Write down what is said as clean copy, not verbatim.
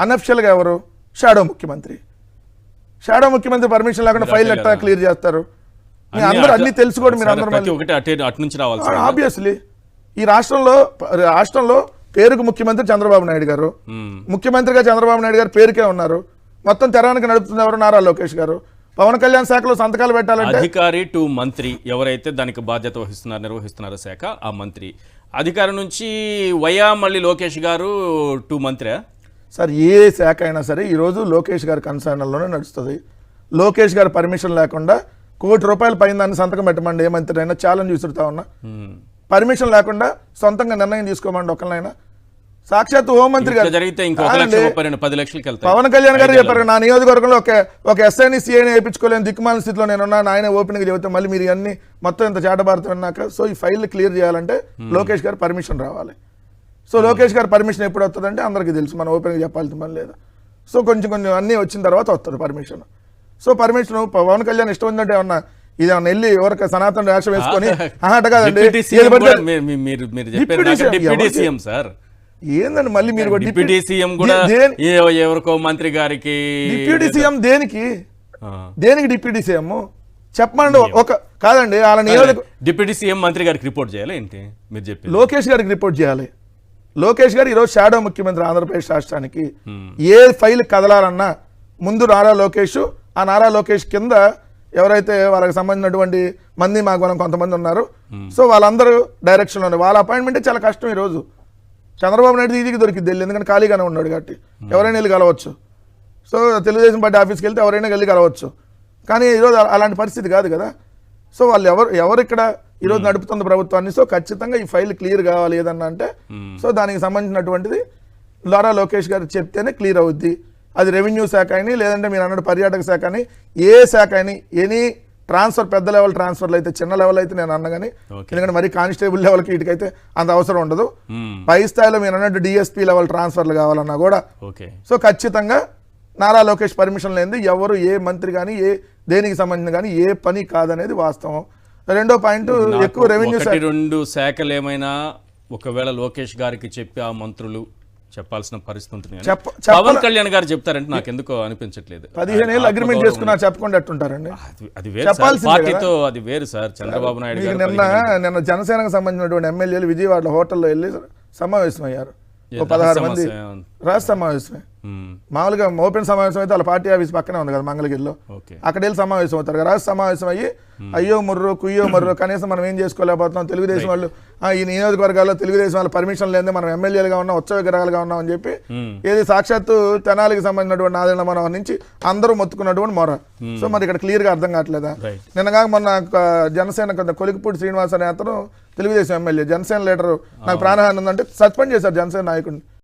అన్అఫిషియల్గా ఎవరు? షాడో ముఖ్యమంత్రి పర్మిషన్ లేకుండా ఫైల్ ఎట్లా క్లియర్ చేస్తారు? మీ అందరూ అన్ని తెలుసుకోండి. మీరు అందరూ ఆబ్వియస్లీ ఈ రాష్ట్రంలో పేరుకు ముఖ్యమంత్రి చంద్రబాబు నాయుడు గారు, ముఖ్యమంత్రిగా చంద్రబాబు నాయుడు గారు పేరుకే ఉన్నారు. మొత్తం తెరానికి నడుపుతుంది ఎవరు? నారా లోకేష్ గారు. పవన్ కళ్యాణ్ శాఖలో సంతకాలు పెట్టాలంటే అధికారి టు మంత్రి ఎవరైతే దానికి బాధ్యత నిర్వహిస్తున్నారో శాఖ ఆ మంత్రి అధికారి నుంచి వయా మళ్ళీ లోకేష్ గారు టు మంత్రి. సార్ ఏ శాఖ అయినా సరే ఈరోజు లోకేష్ గారి కన్సర్న్లోనే నడుస్తుంది. లోకేష్ గారి పర్మిషన్ లేకుండా ₹1 కోటి పైన దాన్ని సంతకం పెట్టమండి ఏ మంత్రి అయినా, ఛాలెంజ్ విసురుతా ఉన్నా. పర్మిషన్ లేకుండా సొంతంగా నిర్ణయం తీసుకోమండి ఒకరినైనా. సాక్షాత్ హోంమంత్రి గారు జరిగితే ఇంకో 1,10 లక్షలకి పవన్ కళ్యాణ్ గారు చెప్పారు, నా నియోజకవర్గంలో ఒక ఎస్ఐని సిఐని వేయించుకోలేని దిక్కుమాలిన స్థితిలో నేనున్నా, ఆయన ఓపెన్గా చెబుతా మళ్ళీ మీరు అన్ని మొత్తం ఇంత చాటభారతం విన్నాక. సో ఈ ఫైల్ క్లియర్ చేయాలంటే లోకేష్ గారు పర్మిషన్ రావాలి. సో లోకేష్ గారు పర్మిషన్ ఎప్పుడు వస్తుందంటే అందరికీ తెలుసు, మనం ఓపెన్గా చెప్పాల్సిన పని లేదా. సో కొంచెం అన్నీ వచ్చిన తర్వాత వస్తుంది permission. So permission Pawan Kalyan ఇష్టం ఉందంటే ఏమన్నా ఇదేమన్నా వెళ్ళి ఎవరికి సనాతన రాష్ట్రం వేసుకొని అట కాదండి ఏందండి మళ్ళీ మీరు డిప్యూటీ సీఎం కూడా ఎవరికో మంత్రి గారికి డిప్యూటీ సీఎం దేనికి డిప్యూటీ సీఎం చెప్పమండి. ఒక కాదండి వాళ్ళ నియోజక డిప్యూటీ సీఎం మంత్రి గారికి రిపోర్ట్ చేయాలి ఏంటి మీరు చెప్పి? లోకేష్ గారికి రిపోర్ట్ చేయాలి. లోకేష్ గారు ఈరోజు షాడో ముఖ్యమంత్రి ఆంధ్రప్రదేశ్ రాష్ట్రానికి. ఏ ఫైల్ కదలాలన్నా ముందు నారా లోకేష్, ఆ నారా లోకేష్ కింద ఎవరైతే వాళ్ళకి సంబంధించినటువంటి మంది మాకు మనం కొంతమంది ఉన్నారు. సో వాళ్ళందరూ డైరెక్షన్లోనే వాళ్ళ అపాయింట్మెంటే చాలా కష్టం. ఈరోజు చంద్రబాబు నాయుడు ఈజీకి దొరికింది వెళ్ళి, ఎందుకంటే ఖాళీగానే ఉన్నాడు కాబట్టి ఎవరైనా వెళ్ళి కలవచ్చు. సో తెలుగుదేశం పార్టీ ఆఫీస్కి వెళ్తే ఎవరైనా వెళ్ళి కలవచ్చు. కానీ ఈరోజు అలాంటి పరిస్థితి కాదు కదా. సో వాళ్ళు ఎవరు ఇక్కడ ఈరోజు నడుపుతున్న ప్రభుత్వాన్ని. సో ఖచ్చితంగా ఈ ఫైల్ క్లియర్ కావాలి ఏదన్నా అంటే సో దానికి సంబంధించినటువంటిది నారా లోకేష్ గారు చెప్తేనే క్లియర్ అవుద్ది. అది రెవెన్యూ శాఖ అని లేదంటే మీరు అన్నట్టు పర్యాటక శాఖ అని ఏ శాఖ అని ఎనీ ట్రాన్స్ఫర్ పెద్ద లెవెల్ ట్రాన్స్ఫర్లు అయితే చిన్న లెవెల్ అయితే నేను అన్నగాని, ఎందుకంటే మరి కానిస్టేబుల్ లెవెల్కి వీటికైతే అంత అవసరం ఉండదు. పై స్థాయిలో మీరు అన్నట్టు డిఎస్పీ లెవెల్ ట్రాన్స్ఫర్లు కావాలన్నా కూడా సో ఖచ్చితంగా నారా లోకేష్ పర్మిషన్ లేనిది ఎవరు ఏ మంత్రి కానీ దేనికి సంబంధించిన కానీ ఏ పని కాదనేది వాస్తవం. రెండో పాయింట్ ఎక్కువ రెవెన్యూ రెండు శాఖలు ఏమైనా ఒకవేళ లోకేష్ గారికి చెప్పి ఆ మంత్రులు చెప్పాల్సిన పరిస్థితి ఉంటుంది. పవన్ కళ్యాణ్ గారు చెప్తారంటే నాకు ఎందుకో అనిపించట్లేదు. 15 ఏళ్ళు అగ్రిమెంట్ చేసుకున్నా చెప్పకుండా ఎట్టుంటారండి? అది వేరు, పార్టీతో అది వేరు సార్. చంద్రబాబు నాయుడు గారు నిన్న జనసేనకు సంబంధించినటువంటి ఎమ్మెల్యేలు విజయవాడలో హోటల్లో వెళ్ళి సమావేశం అయ్యారు. 16 మంది రాష్ట్ర సమావేశమే. మామూలుగా ఓపెన్ సమావేశం అయితే వాళ్ళ పార్టీ ఆఫీస్ పక్కనే ఉంది కదా మంగళగిరిలో, అక్కడ వెళ్ళి సమావేశం అవుతారు కదా. రాష్ట్ర సమావేశం అయ్యి అయ్యో ముర్రో కుయ్యో మర్రో కనీసం మనం ఏం చేసుకోలేకపోతున్నాం, తెలుగుదేశం వాళ్ళు ఈ నియోజకవర్గాల్లో తెలుగుదేశం వాళ్ళ పర్మిషన్ లేదే మనం ఎమ్మెల్యేలుగా ఉన్నాం, ఉత్సవ విగ్రహాలుగా ఉన్నాం అని చెప్పి ఏది సాక్షాత్తు తెనాలికి సంబంధించినటువంటి నాదెండ్ల మనోహర్ నుంచి అందరూ మొత్తుకున్నటువంటి మొర. సో మరి ఇక్కడ క్లియర్ గా అర్థం కావట్లేదా? నిన్నగా మొన్న జనసేన కొలికిపూడి శ్రీనివాస్ అనే అతను తెలుగుదేశం ఎమ్మెల్యే జనసేన లీడర్ నాకు ప్రాణహాని ఉందంటే సస్పెండ్ చేశారు జనసేన నాయకుడిని.